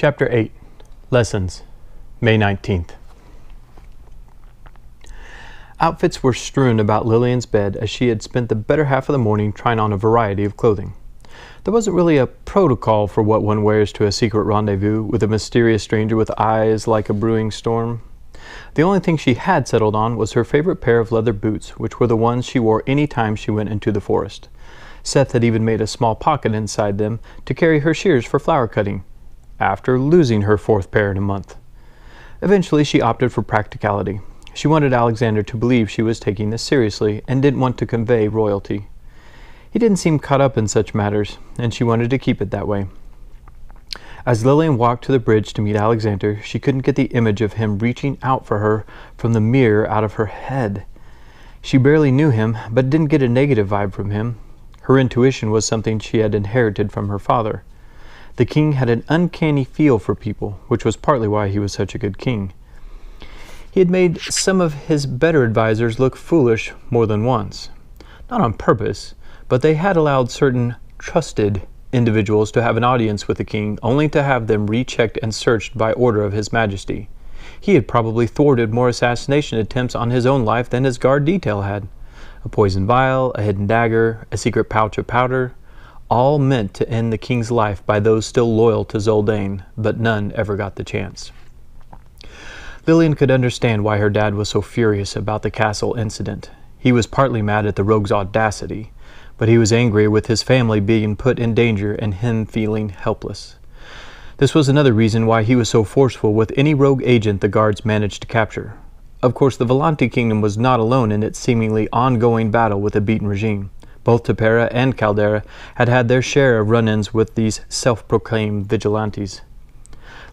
Chapter 8. Lessons. May 19th. Outfits were strewn about Lillian's bed as she had spent the better half of the morning trying on a variety of clothing. There wasn't really a protocol for what one wears to a secret rendezvous with a mysterious stranger with eyes like a brewing storm. The only thing she had settled on was her favorite pair of leather boots, which were the ones she wore any time she went into the forest. Seth had even made a small pocket inside them to carry her shears for flower cutting, after losing her fourth pair in a month. Eventually, she opted for practicality. She wanted Alexander to believe she was taking this seriously and didn't want to convey royalty. He didn't seem caught up in such matters, and she wanted to keep it that way. As Lillian walked to the bridge to meet Alexander, she couldn't get the image of him reaching out for her from the mirror out of her head. She barely knew him, but didn't get a negative vibe from him. Her intuition was something she had inherited from her father. The king had an uncanny feel for people, which was partly why he was such a good king. He had made some of his better advisors look foolish more than once. Not on purpose, but they had allowed certain trusted individuals to have an audience with the king, only to have them rechecked and searched by order of His Majesty. He had probably thwarted more assassination attempts on his own life than his guard detail had. A poison vial, a hidden dagger, a secret pouch of powder, all meant to end the king's life by those still loyal to Zoldain, but none ever got the chance. Lillian could understand why her dad was so furious about the castle incident. He was partly mad at the rogue's audacity, but he was angry with his family being put in danger and him feeling helpless. This was another reason why he was so forceful with any rogue agent the guards managed to capture. Of course, the Volante kingdom was not alone in its seemingly ongoing battle with a beaten regime. Both Tepera and Caldera had had their share of run-ins with these self-proclaimed vigilantes.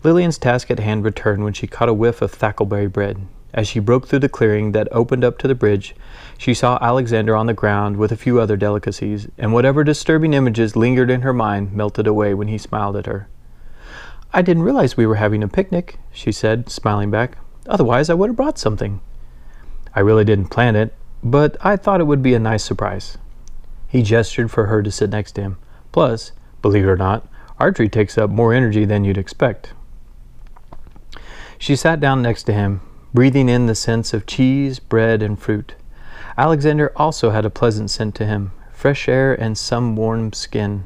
Lillian's task at hand returned when she caught a whiff of thackleberry bread. As she broke through the clearing that opened up to the bridge, she saw Alexander on the ground with a few other delicacies, and whatever disturbing images lingered in her mind melted away when he smiled at her. "I didn't realize we were having a picnic," she said, smiling back. "Otherwise, I would have brought something." "I really didn't plan it, but I thought it would be a nice surprise." He gestured for her to sit next to him. "Plus, believe it or not, archery takes up more energy than you'd expect." She sat down next to him, breathing in the scents of cheese, bread, and fruit. Alexander also had a pleasant scent to him, fresh air and some warm skin.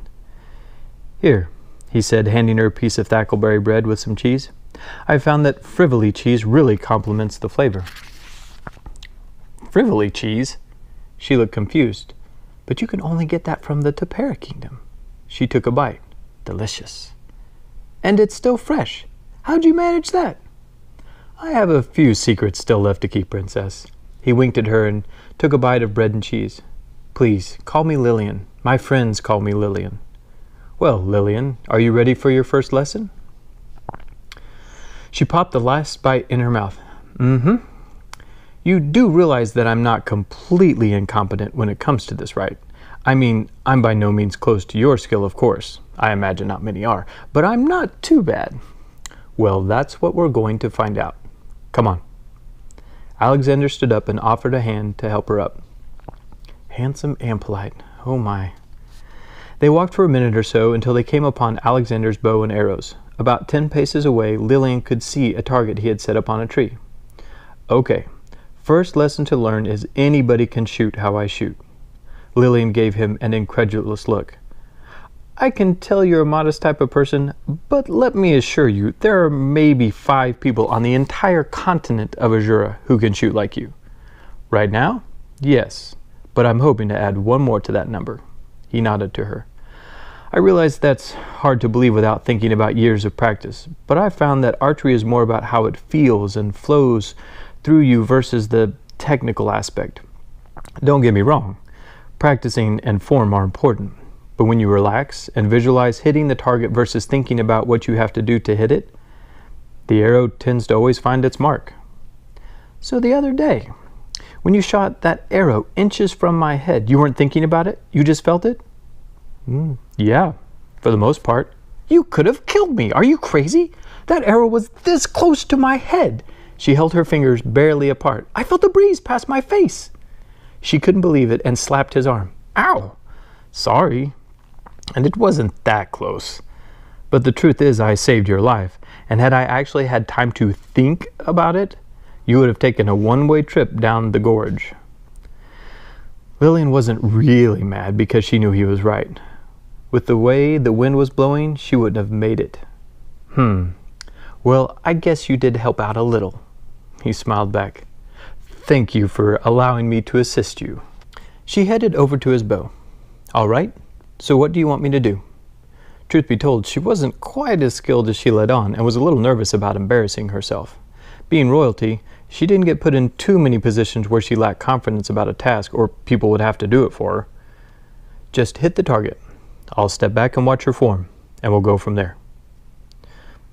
"Here," he said, handing her a piece of thackleberry bread with some cheese. "I found that Frivoli cheese really complements the flavor." "Frivoli cheese?" She looked confused. "But you can only get that from the Tepera kingdom." She took a bite. "Delicious." "And it's still fresh. How'd you manage that?" "I have a few secrets still left to keep, Princess." He winked at her and took a bite of bread and cheese. "Please, call me Lillian. My friends call me Lillian." "Well, Lillian, are you ready for your first lesson?" She popped the last bite in her mouth. "Mm-hmm. You do realize that I'm not completely incompetent when it comes to this, right? I mean, I'm by no means close to your skill, of course. I imagine not many are. But I'm not too bad." "Well, that's what we're going to find out. Come on." Alexander stood up and offered a hand to help her up. Handsome Ampolite. Oh my. They walked for a minute or so until they came upon Alexander's bow and arrows. About 10 paces away, Lillian could see a target he had set up on a tree. "Okay. First lesson to learn is anybody can shoot how I shoot." Lillian gave him an incredulous look. "I can tell you're a modest type of person, but let me assure you, there are maybe 5 people on the entire continent of Azura who can shoot like you." "Right now? Yes, but I'm hoping to add 1 more to that number." He nodded to her. "I realize that's hard to believe without thinking about years of practice, but I've found that archery is more about how it feels and flows through you versus the technical aspect. Don't get me wrong, practicing and form are important, but when you relax and visualize hitting the target versus thinking about what you have to do to hit it, the arrow tends to always find its mark." "So the other day, when you shot that arrow inches from my head, you weren't thinking about it? You just felt it?" Yeah, for the most part." "You could have killed me. Are you crazy? That arrow was this close to my head." She held her fingers barely apart. "I felt the breeze pass my face." She couldn't believe it and slapped his arm. "Ow! Sorry. And it wasn't that close. But the truth is I saved your life, and had I actually had time to think about it, you would have taken a one-way trip down the gorge. Lillian wasn't really mad because she knew he was right. With the way the wind was blowing, she wouldn't have made it. Well, I guess you did help out a little. He smiled back. Thank you for allowing me to assist you. She headed over to his bow. All right, so what do you want me to do? Truth be told, she wasn't quite as skilled as she let on and was a little nervous about embarrassing herself. Being royalty, she didn't get put in too many positions where she lacked confidence about a task or people would have to do it for her. Just hit the target. I'll step back and watch her form, and we'll go from there.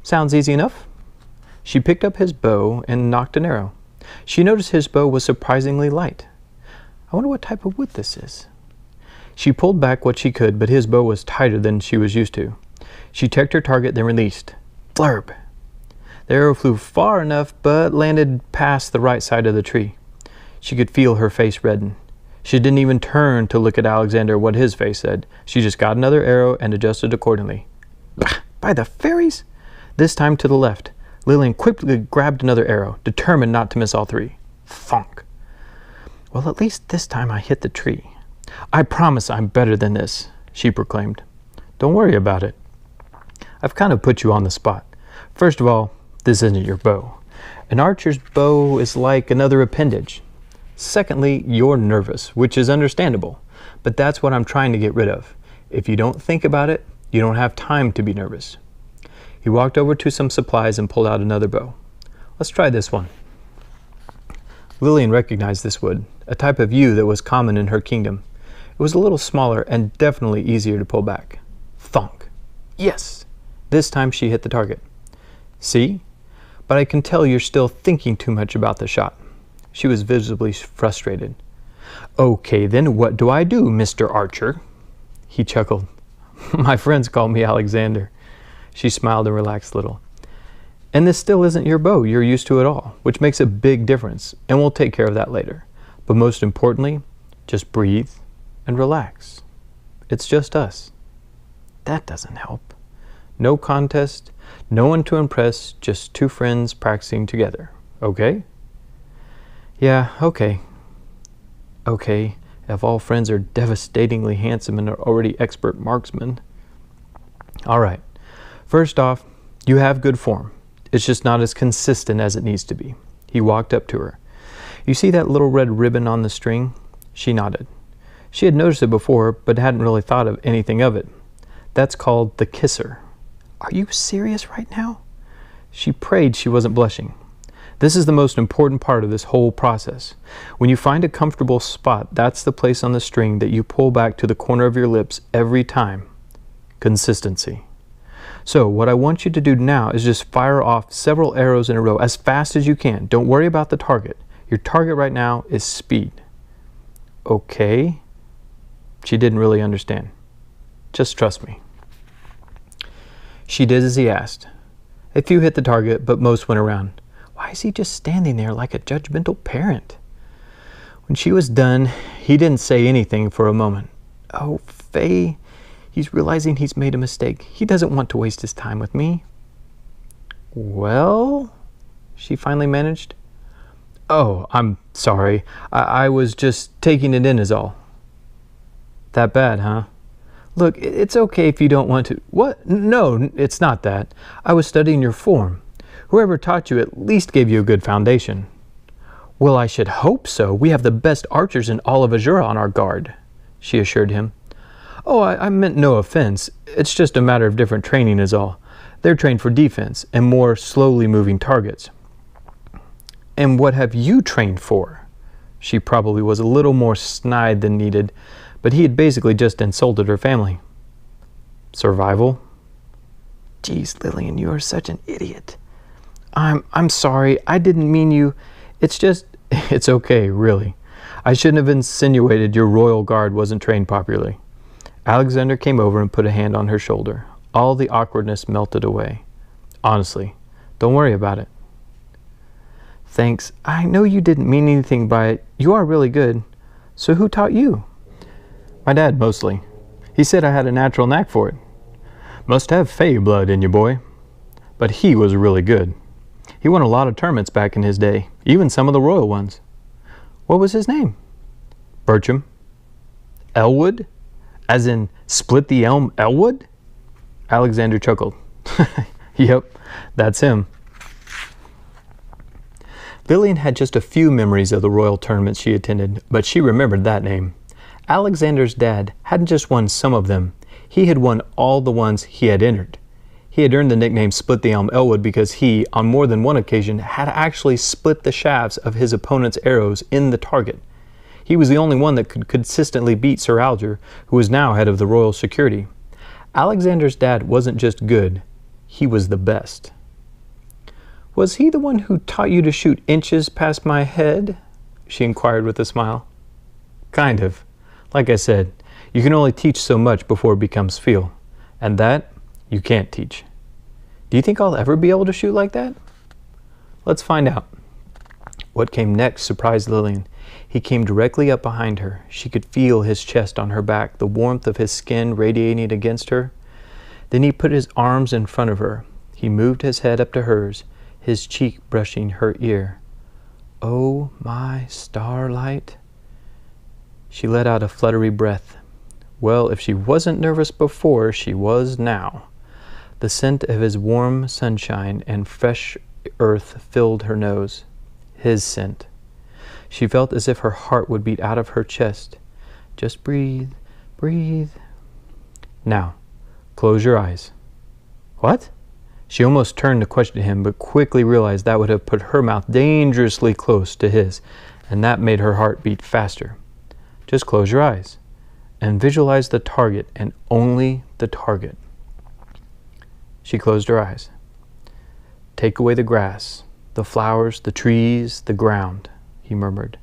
Sounds easy enough. She picked up his bow and knocked an arrow. She noticed his bow was surprisingly light. I wonder what type of wood this is. She pulled back what she could, but his bow was tighter than she was used to. She checked her target, then released. Flurb! The arrow flew far enough, but landed past the right side of the tree. She could feel her face redden. She didn't even turn to look at Alexander what his face said. She just got another arrow and adjusted accordingly. By the fairies! This time to the left. Lillian quickly grabbed another arrow, determined not to miss all three. Thunk! Well, at least this time I hit the tree. I promise I'm better than this, she proclaimed. Don't worry about it. I've kind of put you on the spot. First of all, this isn't your bow. An archer's bow is like another appendage. Secondly, you're nervous, which is understandable, but that's what I'm trying to get rid of. If you don't think about it, you don't have time to be nervous. He walked over to some supplies and pulled out another bow. Let's try this one. Lillian recognized this wood, a type of yew that was common in her kingdom. It was a little smaller and definitely easier to pull back. Thunk! Yes! This time she hit the target. See? But I can tell you're still thinking too much about the shot. She was visibly frustrated. Okay, then what do I do, Mr. Archer? He chuckled. My friends call me Alexander. She smiled and relaxed a little. And this still isn't your bow you're used to at all, which makes a big difference, and we'll take care of that later. But most importantly, just breathe and relax. It's just us. That doesn't help. No contest, no one to impress, just two friends practicing together. Okay? Yeah, okay. Okay, if all friends are devastatingly handsome and are already expert marksmen. All right. First off, you have good form. It's just not as consistent as it needs to be. He walked up to her. You see that little red ribbon on the string? She nodded. She had noticed it before, but hadn't really thought of anything of it. That's called the kisser. Are you serious right now? She prayed she wasn't blushing. This is the most important part of this whole process. When you find a comfortable spot, that's the place on the string that you pull back to the corner of your lips every time. Consistency. So what I want you to do now is just fire off several arrows in a row as fast as you can. Don't worry about the target. Your target right now is speed. Okay. She didn't really understand. Just trust me. She did as he asked. A few hit the target, but most went around. Why is he just standing there like a judgmental parent? When she was done, he didn't say anything for a moment. Oh, Faye, he's realizing he's made a mistake. He doesn't want to waste his time with me. Well, she finally managed. Oh, I'm sorry. I was just taking it in is all. That bad, huh? Look, it's okay if you don't want to. What? No, it's not that. I was studying your form. Whoever taught you at least gave you a good foundation. Well, I should hope so. We have the best archers in all of Azura on our guard, she assured him. Oh, I meant no offense. It's just a matter of different training is all. They're trained for defense and more slowly moving targets. And what have you trained for? She probably was a little more snide than needed, but he had basically just insulted her family. Survival? Geez, Lillian, you are such an idiot. I'm sorry, I didn't mean you. It's okay, really. I shouldn't have insinuated your royal guard wasn't trained properly. Alexander came over and put a hand on her shoulder. All the awkwardness melted away. Honestly, don't worry about it. Thanks. I know you didn't mean anything by it. You are really good. So who taught you? My dad, mostly. He said I had a natural knack for it. Must have Fey blood in you, boy. But he was really good. He won a lot of tournaments back in his day, even some of the royal ones. What was his name? Bertram. Elwood? As in split the elm Elwood? Alexander chuckled. Yep, that's him. Lillian had just a few memories of the royal tournaments she attended, but she remembered that name. Alexander's dad hadn't just won some of them, he had won all the ones he had entered. He had earned the nickname Split the Elm Elwood because he, on more than one occasion, had actually split the shafts of his opponent's arrows in the target. He was the only one that could consistently beat Sir Alger, who was now head of the royal security. Alexander's dad wasn't just good, he was the best. Was he the one who taught you to shoot inches past my head? She inquired with a smile. Kind of. Like I said, you can only teach so much before it becomes feel. And that, you can't teach. Do you think I'll ever be able to shoot like that? Let's find out. What came next surprised Lillian. He came directly up behind her. She could feel his chest on her back, the warmth of his skin radiating against her. Then he put his arms in front of her. He moved his head up to hers, his cheek brushing her ear. Oh, my starlight. She let out a fluttery breath. Well, if she wasn't nervous before, she was now. The scent of his warm sunshine and fresh earth filled her nose. His scent. She felt as if her heart would beat out of her chest. Just breathe, breathe. Now, close your eyes. What? She almost turned to question him, but quickly realized that would have put her mouth dangerously close to his, and that made her heart beat faster. Just close your eyes and visualize the target and only the target. She closed her eyes. Take away the grass, the flowers, the trees, the ground, he murmured.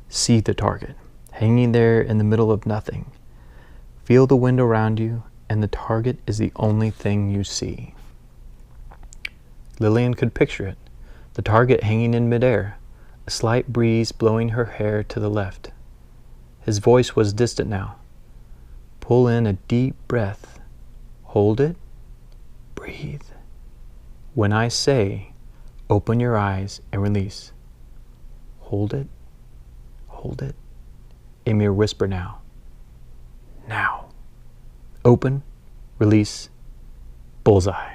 See the target, hanging there in the middle of nothing. Feel the wind around you, and the target is the only thing you see. Lillian could picture it, the target hanging in midair, a slight breeze blowing her hair to the left. His voice was distant now. Pull in a deep breath. Hold it. Breathe. When I say, open your eyes and release. Hold it. Hold it. A mere whisper now. Now. Open. Release. Bullseye.